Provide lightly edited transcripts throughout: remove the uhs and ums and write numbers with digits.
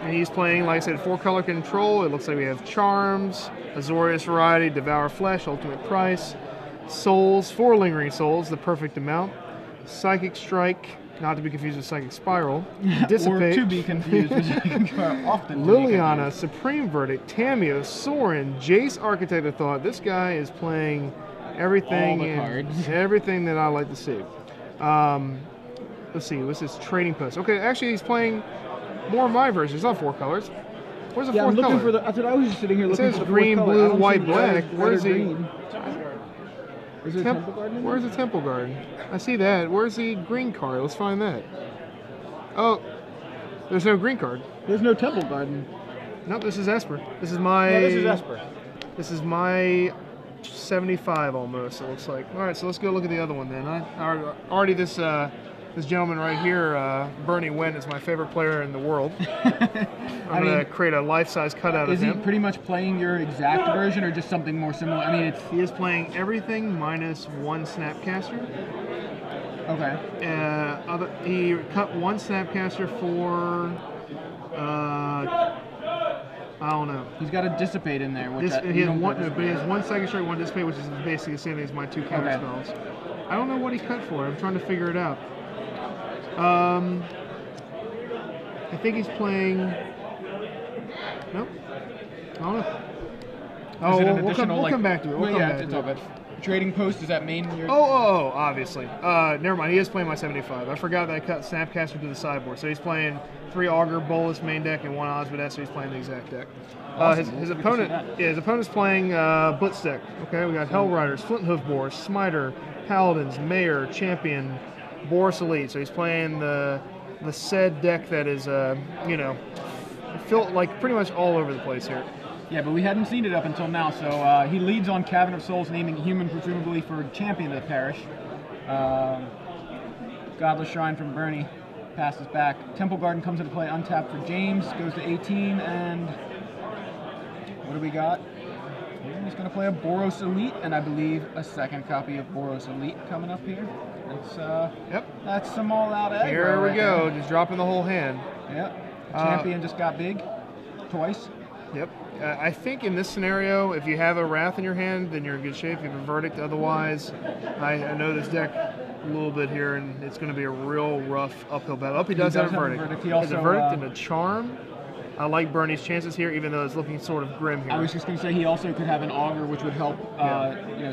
And he's playing, like I said, 4-color control. It looks like we have Charms, Azorius Variety, Devour Flesh, Ultimate Price, Souls, 4 Lingering Souls, the perfect amount, Psychic Strike, not to be confused with Psychic Spiral, Dissipate, or to be confused with Psychic Spiral, often Liliana, Supreme Verdict, Tamiyo, Sorin, Jace, Architect of Thought. This guy is playing everything, all the cards. Everything that I like to see. Let's see, what's this trading post? Okay, actually he's playing more of my version. It's not 4 colors. Where's the 4th I'm looking color? for the. That's what I was just sitting here looking for. It says the green, fourth color. blue, I don't white, see black. red Where's or the green? Is there Temple Garden? Where's the Temple Garden? I see that. Where's the green card? Let's find that. Oh, there's no green card. There's no Temple Garden. Nope, this is Esper. This is my. Yeah, this is Esper. This is my 75 almost. It looks like. All right, so let's go look at the other one then. Already this gentleman right here, Bernie Wen, is my favorite player in the world. I'm going to create a life-size cutout of him. Is he pretty much playing your exact version or just something more similar? I mean, he is playing everything minus 1 Snapcaster. Okay. He cut 1 Snapcaster for, I don't know. He's got a Dissipate in there. Which he has 1 Psychic Strike, 1 Dissipate, which is basically the same thing as my 2 counter spells. I don't know what he cut for. I'm trying to figure it out. I think he's playing. Nope. I don't know. Oh, we'll come back to it. We'll come back to it. Trading post, is that main? Obviously. Never mind. He is playing my 75. I forgot that I cut Snapcaster to the sideboard. So he's playing 3 Augur, Bolus main deck, and 1 Osmodeath, so he's playing the exact deck. Awesome. His opponent's playing Blitz deck. Okay, we got Hell Riders, Flint Hoof Boar, Smiter, Paladins, Mayor, Champion, Boris Elite. So he's playing the said deck that is, like pretty much all over the place here. Yeah, but we hadn't seen it up until now. So he leads on Cavern of Souls, naming human presumably for champion of the parish. Godless Shrine from Bernie passes back. Temple Garden comes into play untapped for James, goes to 18, and what do we got? He's going to play a Boros Elite, and I believe a second copy of Boros Elite coming up here. That's some all-out aggro. Here we go, just dropping the whole hand. Yep. Champion just got big twice. Yep. I think in this scenario, if you have a Wrath in your hand, then you're in good shape. If you have a Verdict, otherwise, I know this deck a little bit here, and it's going to be a real rough uphill battle. He does have a Verdict. He also has a Verdict and a Charm. I like Bernie's chances here, even though it's looking sort of grim here. I was just going to say he also could have an Augur, which would help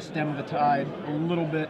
stem the tide a little bit.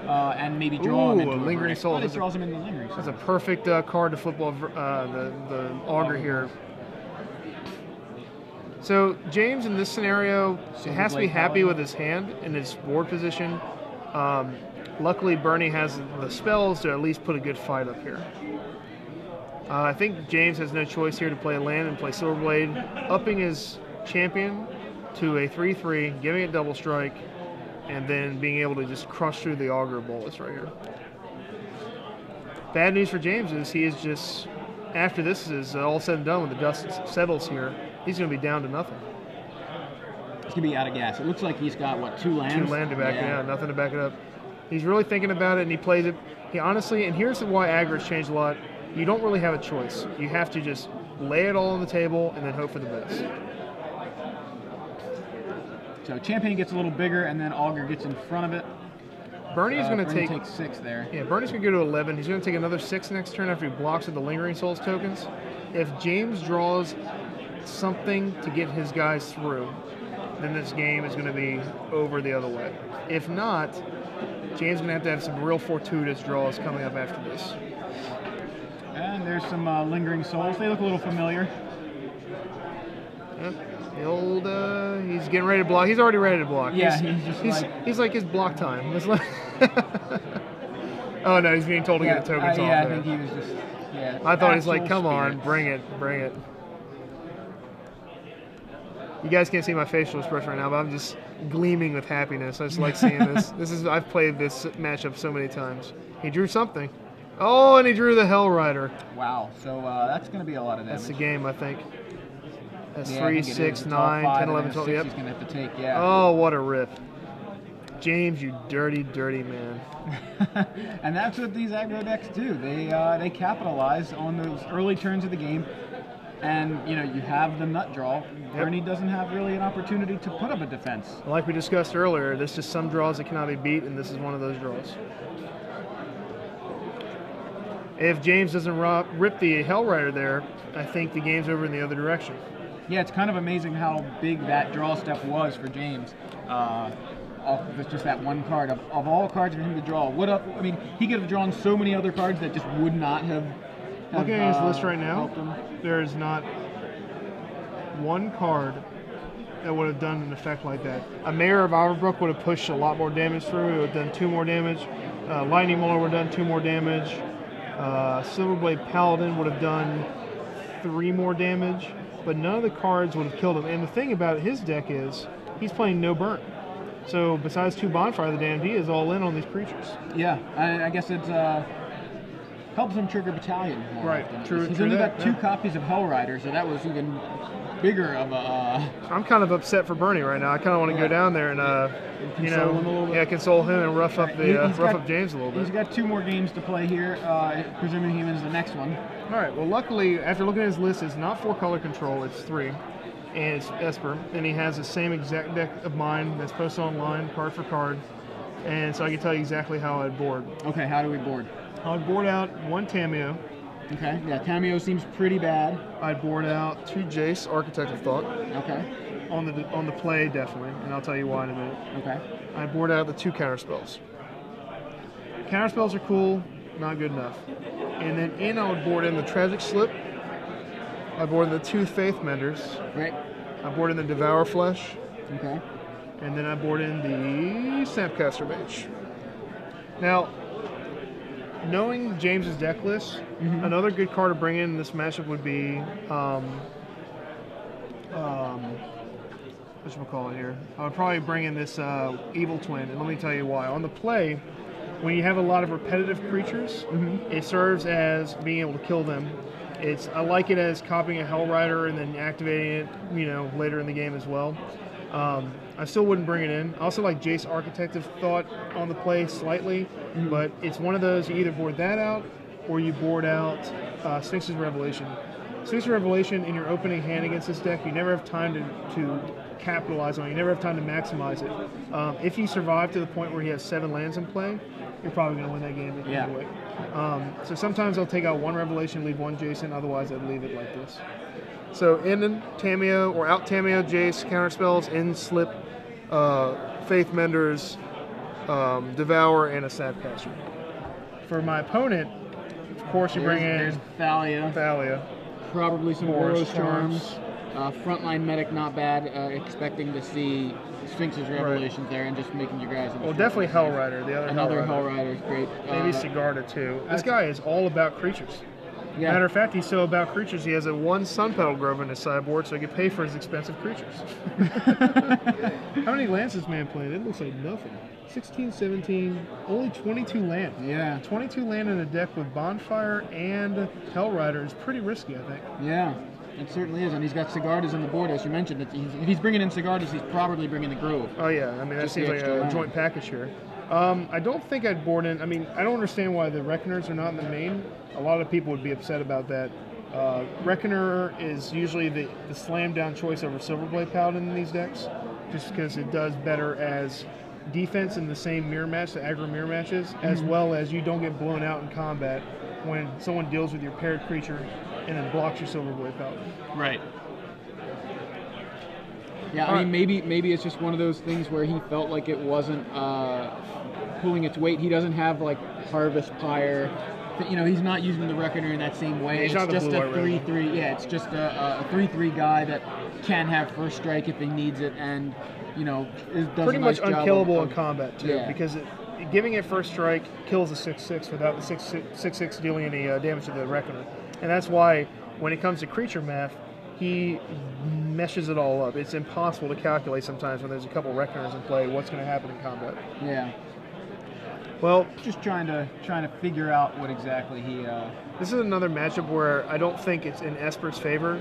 And maybe draw him into a Lingering Soul. It draws him into the Lingering Soul. That's a perfect card to flip off the Augur here. So James, in this scenario, has to be happy with his hand and his board position. Luckily, Bernie has the spells to at least put a good fight up here. I think James has no choice here to play a land and play Silverblade, upping his champion to a 3/3, giving it double strike, and then being able to just crush through the Augur Bolus right here. Bad news for James is he is just, after this is all said and done, when the dust settles here, he's going to be down to nothing. He's going to be out of gas. It looks like he's got, what, 2 lands? 2 land to back it up, nothing to back it up. He's really thinking about it, and he plays it. He honestly, and here's why aggro's changed a lot, you don't really have a choice. You have to just lay it all on the table and then hope for the best. So Champion gets a little bigger, and then Augur gets in front of it. Bernie's going to take 6 there. Yeah, Bernie's going to go to 11. He's going to take another 6 next turn after he blocks with the Lingering Souls tokens. If James draws something to get his guys through, then this game is going to be over the other way. If not, James is going to have some real fortuitous draws coming up after this. And there's some Lingering Souls. They look a little familiar. Yep. The old, he's getting ready to block. He's already ready to block. Yeah, he's like his block time. It's like oh no, he's being told to get the tokens off. Yeah, I there. think he was just. Yeah. I thought he's like, come on, bring it. You guys can't see my facial expression right now, but I'm just gleaming with happiness. I just like seeing this. I've played this matchup so many times. He drew something. Oh, and he drew the Hell Rider. Wow. So that's going to be a lot of damage. That's the game, I think. That's 3, 6, 9, 10, 11, 12. Yep. He's going to have to take, yeah. Oh, what a rip. James, you dirty, dirty man. And that's what these aggro decks do. They capitalize on those early turns of the game. and you know you have the nut draw. Bernie doesn't have really an opportunity to put up a defense. Like we discussed earlier, there's just some draws that cannot be beat, and this is one of those draws. If James doesn't rip the Hellrider there, I think the game's over in the other direction. Yeah, it's kind of amazing how big that draw step was for James. Off of just that one card. Of all cards for him to draw, I mean, he could have drawn so many other cards that just would not have. Looking at his list right now, there is not one card that would have done an effect like that. A Mayor of Averbrook would have pushed a lot more damage through. It would have done 2 more damage. Lightning Molar would have done 2 more damage. Silverblade Paladin would have done 3 more damage. But none of the cards would have killed him. And the thing about his deck is he's playing no burn. So besides 2 Bonfire the Damned, he is all in on these creatures. Yeah, I guess it's helps him trigger Battalion more right. often. True. He's true only that, got 2 copies of Hellrider, so that was even bigger of a. I'm kind of upset for Bernie right now. I kind of want to go down there and console him a little bit. console him and rough up James a little bit. He's got 2 more games to play here, presuming he wins the next one. All right. Well, luckily, after looking at his list, it's not 4 color control. It's 3, and it's Esper, and he has the same exact deck of mine that's posted online, card for card, and so I can tell you exactly how I'd board. Okay. How do we board? I'd board out 1 Tameo. Okay. Yeah, Tameo seems pretty bad. I'd board out 2 Jace, Architect of Thought. Okay. On the play, definitely, and I'll tell you why in a minute. Okay. I board out the 2 counterspells. Counterspells are cool, not good enough. And then I would board in the Tragic Slip. I board in the 2 Faith Menders. Right. I board in the Devour Flesh. Okay. And then I board in the Snapcaster Mage. Now, knowing James's deck list, another good card to bring in this matchup would be whatchamacallit here. I would probably bring in this Evil Twin, and let me tell you why. On the play, when you have a lot of repetitive creatures, it serves as being able to kill them. I like it as copying a Hellrider and then activating it, later in the game as well. I still wouldn't bring it in. I also like Jace Architect of Thought on the play slightly, but it's one of those, you either board that out or you board out Sphinx's Revelation. Sphinx's Revelation in your opening hand against this deck, you never have time to capitalize on it. You never have time to maximize it. If you survive to the point where he has 7 lands in play, you're probably going to win that game anyway. So sometimes I'll take out 1 Revelation, leave 1 Jason, otherwise I'd leave it like this. So in Tameo, or out Tameo, Jace, counterspells, in Slip, Faith Menders, Devour, and a Snapcaster. For my opponent, of course, you bring in there's Thalia. Probably some Boros Charms. Frontline Medic, not bad. Expecting to see Sphinx's Revelations there and just making you guys. Well, definitely Hellrider. The other Another Hellrider is great. Maybe Sigarda too. This guy is all about creatures. Yeah. Matter of fact, he's so about creatures, he has a 1 Sun Petal Grove in his sideboard, so he can pay for his expensive creatures. How many lands this man playing? It looks like nothing. 16, 17, only 22 land. Yeah. 22 land in a deck with Bonfire and Hellrider is pretty risky, I think. Yeah, it certainly is. And he's got Sigardas on the board, as you mentioned. If he's bringing in Sigardas, he's probably bringing the Grove. Oh, yeah. I mean, that seems like a joint package here. I don't think I'd board in. I mean, I don't understand why the Reckoners are not in the main. A lot of people would be upset about that. Reckoner is usually the slam down choice over Silverblade Paladin in these decks, just because it does better as defense in the same mirror match, the aggro mirror matches, as well as you don't get blown out in combat when someone deals with your paired creature and then blocks your Silverblade Paladin. Right. Yeah, I mean, maybe it's just one of those things where he felt like it wasn't pulling its weight. He doesn't have like Harvest Pyre. He's not using the Reckoner in that same way. It's just a 3/3. Yeah, it's just a 3/3 guy that can have first strike if he needs it, and does pretty much unkillable in combat too, yeah. because giving it first strike kills the 6/6 without the 6/6 dealing any damage to the Reckoner, and that's why when it comes to creature math, he meshes it all up. It's impossible to calculate sometimes when there's a couple Reckoners in play what's going to happen in combat. Yeah. Well, just trying to figure out what exactly he. This is another matchup where I don't think it's in Esper's favor.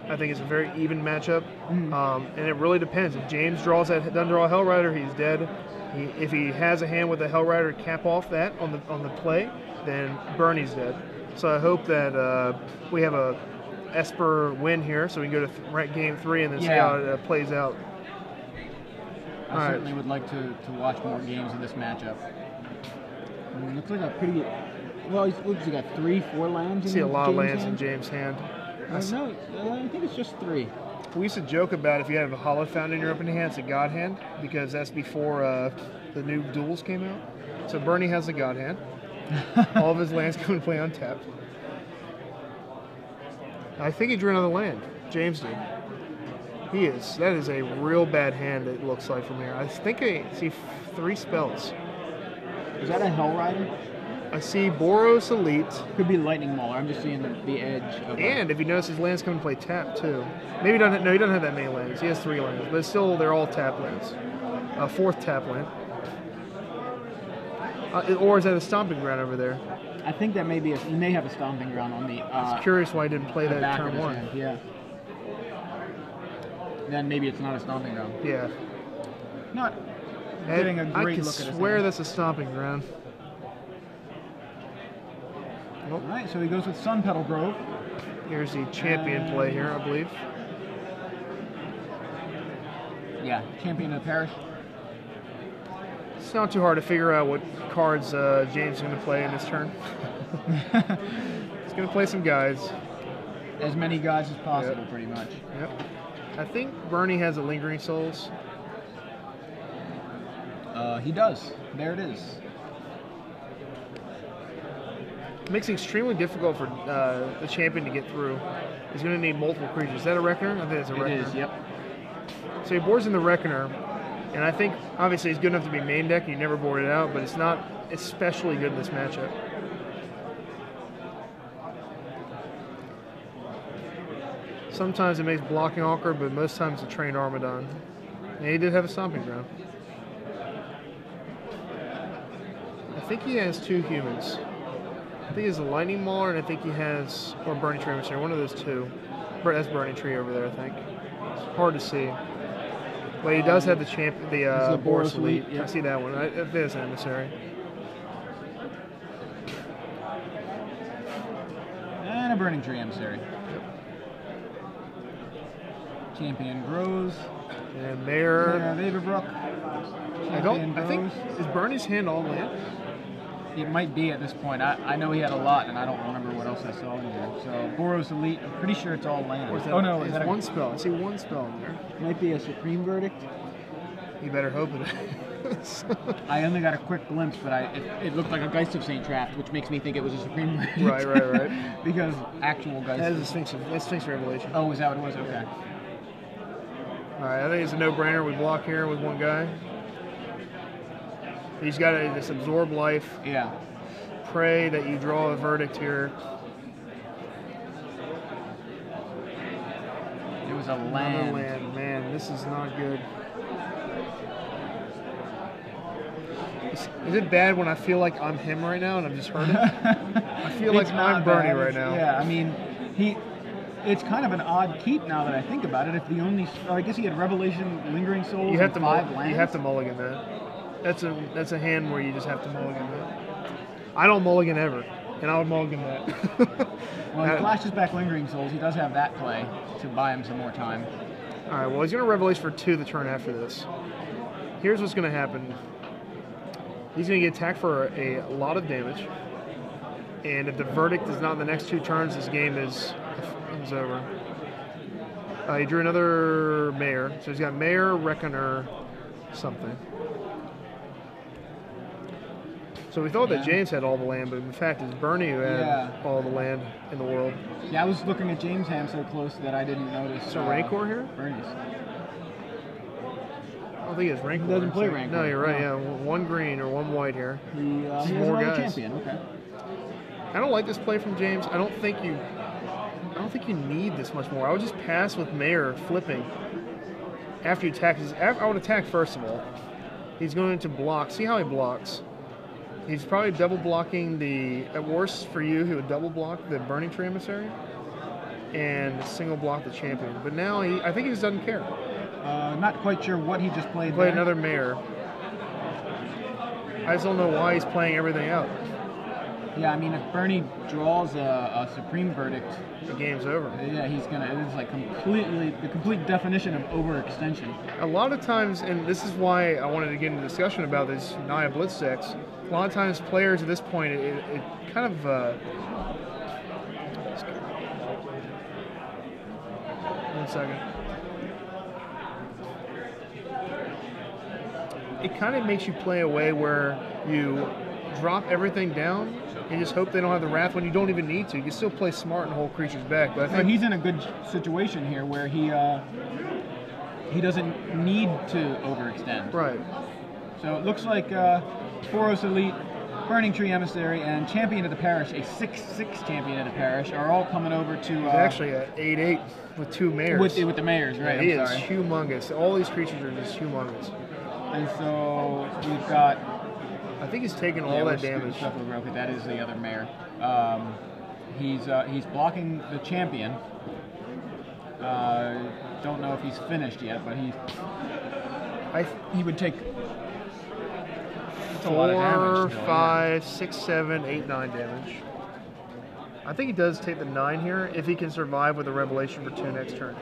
I think it's a very even matchup, and it really depends. If James doesn't draw a Hellrider, he's dead. If he has a hand with a Hellrider to cap off that on the play, then Bernie's dead. So I hope that we have a Esper win here, so we can go to game 3 and then see Yeah. how it plays out. I All right. certainly would like to watch more games of this matchup. Looks like a pretty. Well, what's he got? 3, 4 lands. I see a lot of James' lands hand? in James' hand. No, I think it's just 3. We used to joke about if you have a Hollow Fountain in your opening hand, it's a God hand, because that's before the new duels came out. So Bernie has a God hand. All of his lands come and play untapped. I think he drew another land. James did. That is a real bad hand, it looks like from here. I think I see 3 spells. Is that a Hell Rider? I see Boros Elite. Could be Lightning Mauler. I'm just seeing the edge of And if you notice, his lands come and play tap too. Maybe he doesn't. No, he doesn't have that many lands. He has 3 lands, but still, they're all tap lands. 4th tap land. Or is that a stomping ground over there? I think that he may have a Stomping Ground on the. I was curious why he didn't play the that back turn of his 1. hand, yeah. Then maybe it's not a Stomping Ground. Yeah. Not getting a I great can look at his swear hand. that's a stomping ground. All right, so he goes with Sun Petal Grove. Here's the champion play here, I believe. Yeah, champion of the parish. It's not too hard to figure out what cards James is going to play in this turn. He's going to play some guys. As many gods as possible, pretty much. Yep. I think Bernie has a Lingering Souls. He does. There it is. It makes it extremely difficult for the champion to get through. He's going to need multiple creatures. Is that a Reckoner? I think it's a Reckoner. It is, yep. So he boards in the Reckoner, and I think obviously he's good enough to be main deck. You never board it out, but it's not especially good in this matchup. Sometimes it makes blocking awkward, but most times it's a trained Armadon. And he did have a Stomping Ground. I think he has 2 humans. I think he has a Lightning Mauler, and I think he has, or Burning Tree, one of those 2. That's Burning Tree over there, I think. It's hard to see. But he does have the Boros Elite. Yep. I see that one. It is an emissary. And a Burning Tree Emissary. Champion grows. And Mayor. Vaverbrook. I think, is Bernie's hand all land? It might be at this point. I know he had a lot, and I don't remember what else I saw in there. So Boros Elite, I'm pretty sure it's all land. Is that, oh no, it's one spell. I see 1 spell in there. Might be a Supreme Verdict. You better hope it is. I only got a quick glimpse, but it looked like a Geist of St. Traft, which makes me think it was a Supreme Verdict. Right. Because actual Geist. That is a Sphinx Revelation. Oh, is that what it was? Okay. All right, I think it's a no-brainer. We block here with 1 guy. He's got to just absorb life. Yeah. Pray that you draw a verdict here. It was a Another land. land. Man, this is not good. Is it bad when I feel like I'm him right now and I'm just hurting? I feel like I'm Bernie right now. Yeah, I mean, it's kind of an odd keep now that I think about it. If the only, I guess he had Revelation, Lingering Souls, You have and to 5 lands. You have to mulligan that. That's a hand where you just have to mulligan that. I don't mulligan ever, and I would mulligan that. Well, he flashes back Lingering Souls. He does have that play to buy him some more time. All right. Well, he's going to Revelation for 2 the turn after this. Here's what's going to happen. He's going to get attacked for a lot of damage, and if the verdict is not in the next 2 turns, this game is over. He drew another Mayor, so he's got Mayor, Reckoner, something. So we thought that James had all the land, but in fact it's Bernie who had all the land in the world. Yeah, I was looking at James' hand so close that I didn't notice. So Rancor here? Bernie's. I don't think he has Rancor. He doesn't play Rancor. No, you're right. Yeah, 1 green or 1 white here. He has more another guys. champion. Okay. I don't like this play from James. I don't think you need this much more. I would just pass with Mayor flipping after you attack. I would attack first of all. He's going to block. See how he blocks. He's probably double blocking at worst for you, he would double block the Burning Tree Emissary and single block the champion. But now I think he just doesn't care. Not quite sure what he just played. He played another Mayor. I just don't know why he's playing everything out. Yeah, I mean, if Bernie draws a Supreme Verdict, The game's over. yeah, he's gonna. It is like the complete definition of overextension. A lot of times, and this is why I wanted to get into discussion about this Naya Blitz decks, a lot of times players at this point, it kind of... one second. It kind of makes you play a way where you drop everything down and just hope they don't have the wrath when you don't even need to. You can still play smart and hold creatures back. But I think he's in a good situation here where he doesn't need to overextend. Right. So it looks like Boros Elite, Burning Tree Emissary, and Champion of the Parish, a 6/6 Champion of the Parish, are all coming over to... He's actually at 8/8 with 2 mayors. With the mayors, right? Yeah, he is humongous. All these creatures are just humongous. And so we've got... I think he's taking all that damage. Okay, that is the other mayor. He's blocking the champion. Don't know if he's finished yet, but he would take... That's a lot of damage. 4, 5, 6, 7, 8, 9 damage. I think he does take the 9 here if he can survive with a Revelation for 2 next turn.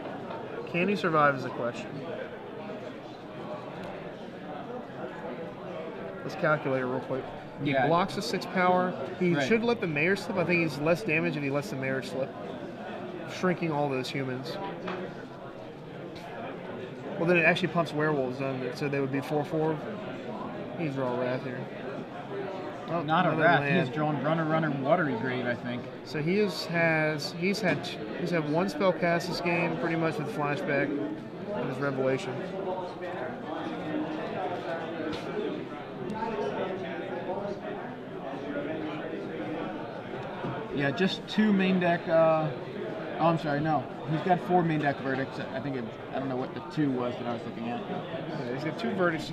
Can he survive is the question. Let's calculate it real quick. He blocks a 6 power. He should let the mayor slip. I think he's less damage if he lets the mayor slip. Shrinking all those humans. Well, then it actually pumps werewolves, doesn't it? So they would be 4/4. He's draw Wrath here. Oh, not a Wrath. He has drawn Runner, Watery Grave, I think. So he's had 1 spell cast this game, pretty much with flashback and his Revelation. Yeah, just 2 main deck. Oh, I'm sorry, no. He's got 4 main deck verdicts. I don't know what the 2 was that I was looking at. Yeah, he's got 2 verdicts.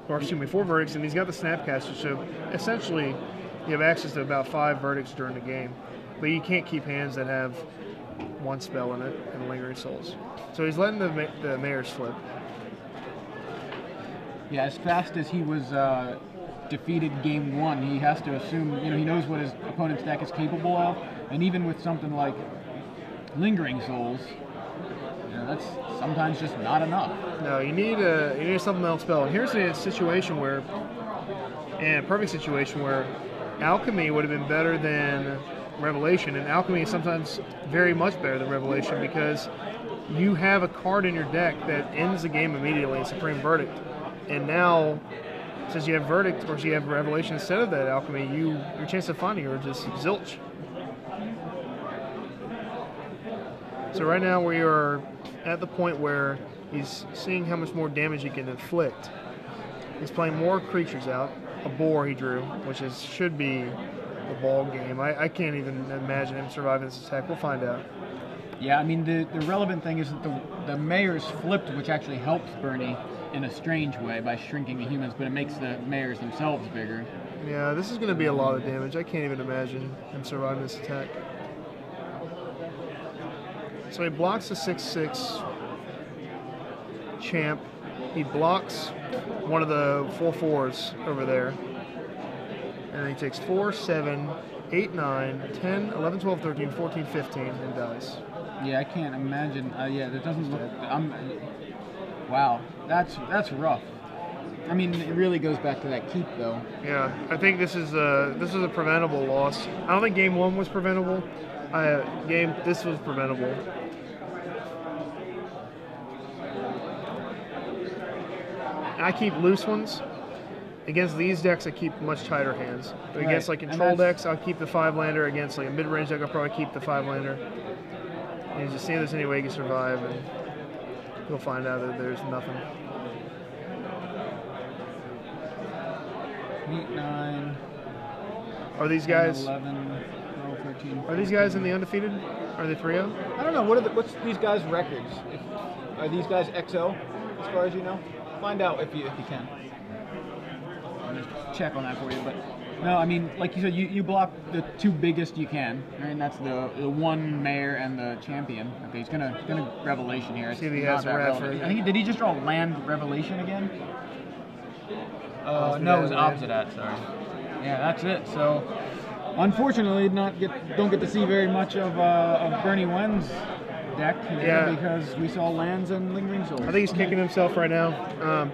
Or excuse me, 4 verdicts, and he's got the Snapcaster. So essentially, you have access to about 5 verdicts during the game, but you can't keep hands that have 1 spell in it and Lingering Souls. So he's letting the mayors flip. Yeah, as fast as he was defeated game 1, he has to assume, he knows what his opponent's deck is capable of, and even with something like Lingering Souls, that's sometimes just not enough. No, you need something else spell. And here's a situation where, a perfect situation where Alchemy would have been better than Revelation, and Alchemy is sometimes very much better than Revelation because you have a card in your deck that ends the game immediately in Supreme Verdict. And now, since you have Verdict or you have Revelation instead of that Alchemy, your chance of finding her are just zilch. So right now we are at the point where he's seeing how much more damage he can inflict. He's playing more creatures out. A boar he drew, which should be a ball game. I can't even imagine him surviving this attack. We'll find out. Yeah, I mean, the relevant thing is that the mayors flipped, which actually helps Bernie in a strange way by shrinking the humans, but it makes the mayors themselves bigger. Yeah, this is going to be a lot of damage. I can't even imagine him surviving this attack. So he blocks the 6/6 champ. He blocks one of the 4/4s over there. And he takes 4, 7, 8, 9, 10, 11, 12, 13, 14, 15, and dies. Yeah, I can't imagine. Yeah, that doesn't look... Wow, that's rough. I mean, it really goes back to that keep, though. Yeah, I think this is a preventable loss. I don't think game 1 was preventable. This was preventable. I keep loose ones. Against these decks, I keep much tighter hands. But against like control decks, I'll keep the 5-lander. Against like a mid-range deck, I'll probably keep the 5-lander. And just see if there's any way you can survive, and you'll find out that there's nothing. 8, 9. Are these guys? 11, 12, 13. Are these guys in the undefeated? Are they 3-0? I don't know. What's these guys' records? Are these guys XO, as far as you know? Find out if you can. I'll just check on that for you. But no, I mean, like you said, you block the 2 biggest you can, right? And that's the 1 mayor and the champion. Okay, he's gonna Revelation here. See if he has a Radford. I think did he just draw land Revelation again? No, it was opposite that. Sorry. Yeah, that's it. So Unfortunately, don't get to see very much of Bernie Wen's deck here because we saw lands and lingering souls. I think he's kicking himself right now.